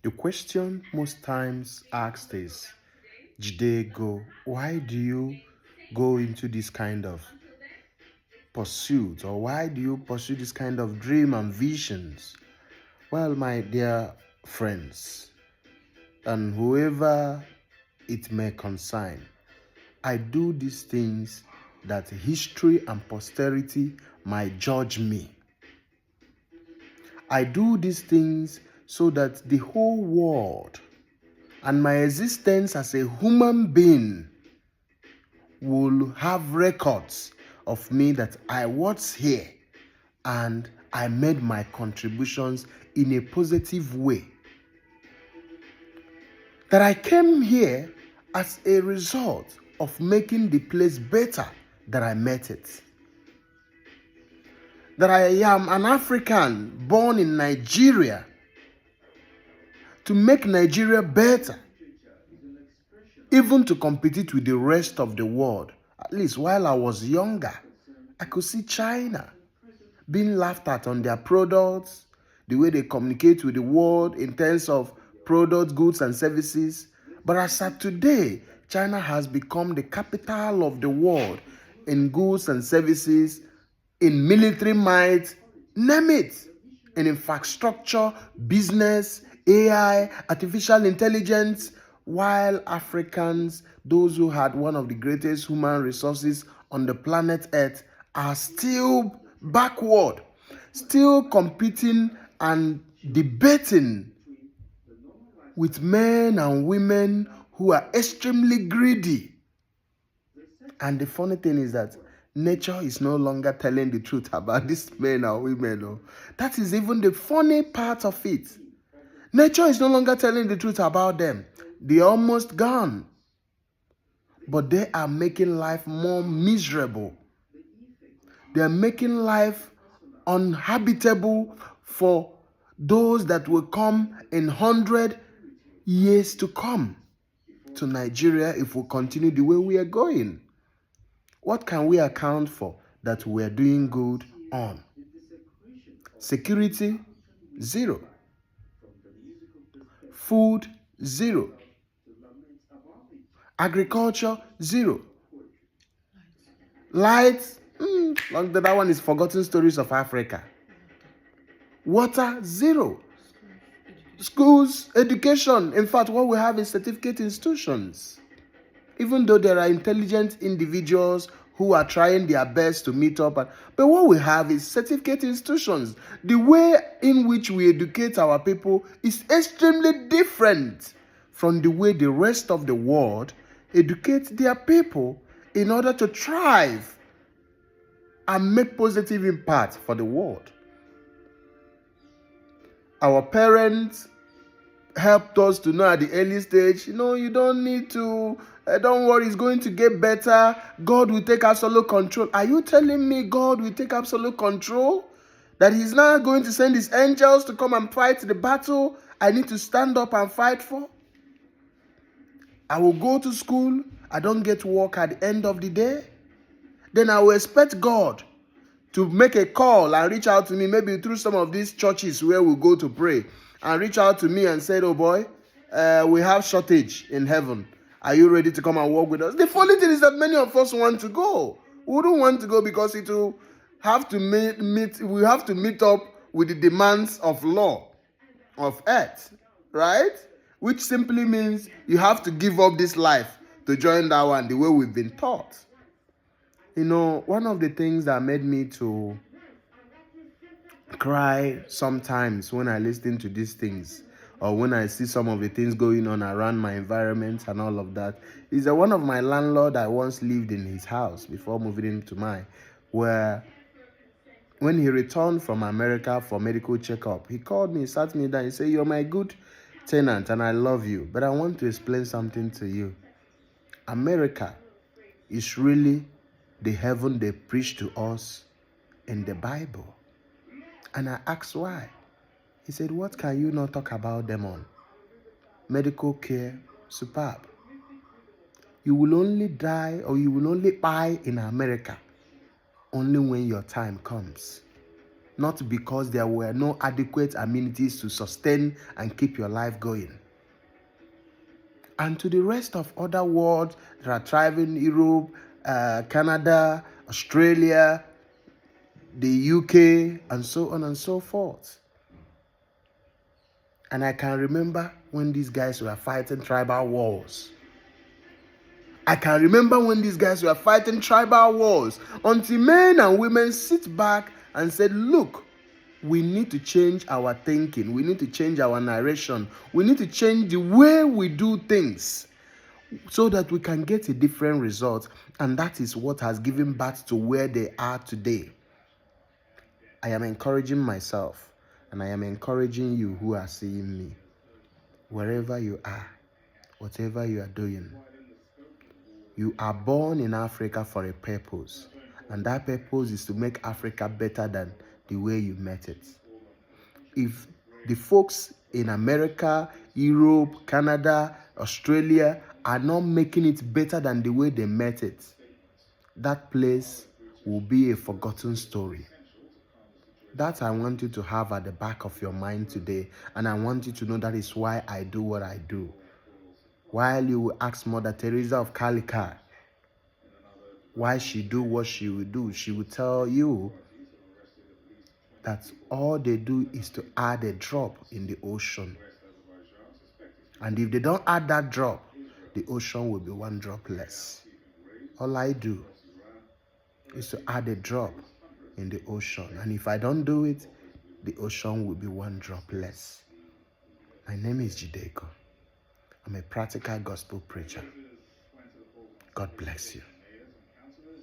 The question most times asked is, Jide, go, why do you go into this kind of pursuit, or why do you pursue this kind of dream and visions? Well, my dear friends, and whoever it may concern, I do these things that history and posterity might judge me. I do these things so that the whole world and my existence as a human being will have records of me that I was here and I made my contributions in a positive way. That I came here as a result of making the place better than I met it. That I am an African born in Nigeria to make Nigeria better, even to compete with the rest of the world. At least while I was younger, I could see China being laughed at on their products, the way they communicate with the world in terms of products, goods, and services. But as of today, China has become the capital of the world in goods and services, in military might, name it, in infrastructure, business, AI, artificial intelligence, while Africans, those who had one of the greatest human resources on the planet Earth, are still backward, still competing and debating with men and women who are extremely greedy. And the funny thing is that nature is no longer telling the truth about these men and women. Oh. That is even the funny part of it. Nature is no longer telling the truth about them. They're almost gone. But they are making life more miserable. They are making life uninhabitable for those that will come in 100 years to come to Nigeria if we continue the way we are going. What can we account for that we are doing good on? Security, zero. Food, zero. Agriculture, zero. Lights, that one is Forgotten Stories of Africa. Water, zero. Schools, education. In fact, what we have is certificate institutions. Even though there are intelligent individuals who are trying their best to meet up. But what we have is certificate institutions. The way in which we educate our people is extremely different from the way the rest of the world educate their people in order to thrive and make positive impact for the world. Our parents helped us to know at the early stage, you don't need to, don't worry, it's going to get better. God will take absolute control. Are you telling me God will take absolute control? That he's not going to send his angels to come and fight the battle I need to stand up and fight for? I will go to school, I don't get work at the end of the day. Then I will expect God to make a call and reach out to me, maybe through some of these churches where we go to pray, and reach out to me and say, oh boy, we have shortage in heaven. Are you ready to come and work with us? The funny thing is that many of us want to go. We don't want to go because it will have to we have to meet up with the demands of law, of earth, right? Which simply means you have to give up this life to join that one the way we've been taught. One of the things that made me to cry sometimes when I listen to these things, or when I see some of the things going on around my environment and all of that, is that one of my landlord, I once lived in his house before moving into mine, where when he returned from America for medical checkup, he called me, sat me down, he said, you're my good tenant and I love you, but I want to explain something to you. America is really the heaven they preach to us in the Bible. And I asked why. He said, what can you not talk about them on? Medical care, superb. You will only die, or you will only buy in America only when your time comes. not because there were no adequate amenities to sustain and keep your life going. And to the rest of other world that are thriving, Europe, Canada, Australia, the UK, and so on and so forth. And I can remember when these guys were fighting tribal wars. Until men and women sit back and said, look, we need to change our thinking. We need to change our narration. We need to change the way we do things so that we can get a different result. And that is what has given birth to where they are today. I am encouraging myself, and I am encouraging you who are seeing me. Wherever you are, whatever you are doing, you are born in Africa for a purpose. And that purpose is to make Africa better than the way you met it. If the folks in America, Europe, Canada, Australia are not making it better than the way they met it, that place will be a forgotten story. That I want you to have at the back of your mind today. And I want you to know that is why I do what I do. While you will ask Mother Teresa of Calcutta why she do what she will do, she will tell you that all they do is to add a drop in the ocean. And if they don't add that drop, the ocean will be one drop less. All I do is to add a drop in the ocean. And if I don't do it, the ocean will be one drop less. My name is Jideko. I'm a practical gospel preacher. God bless you.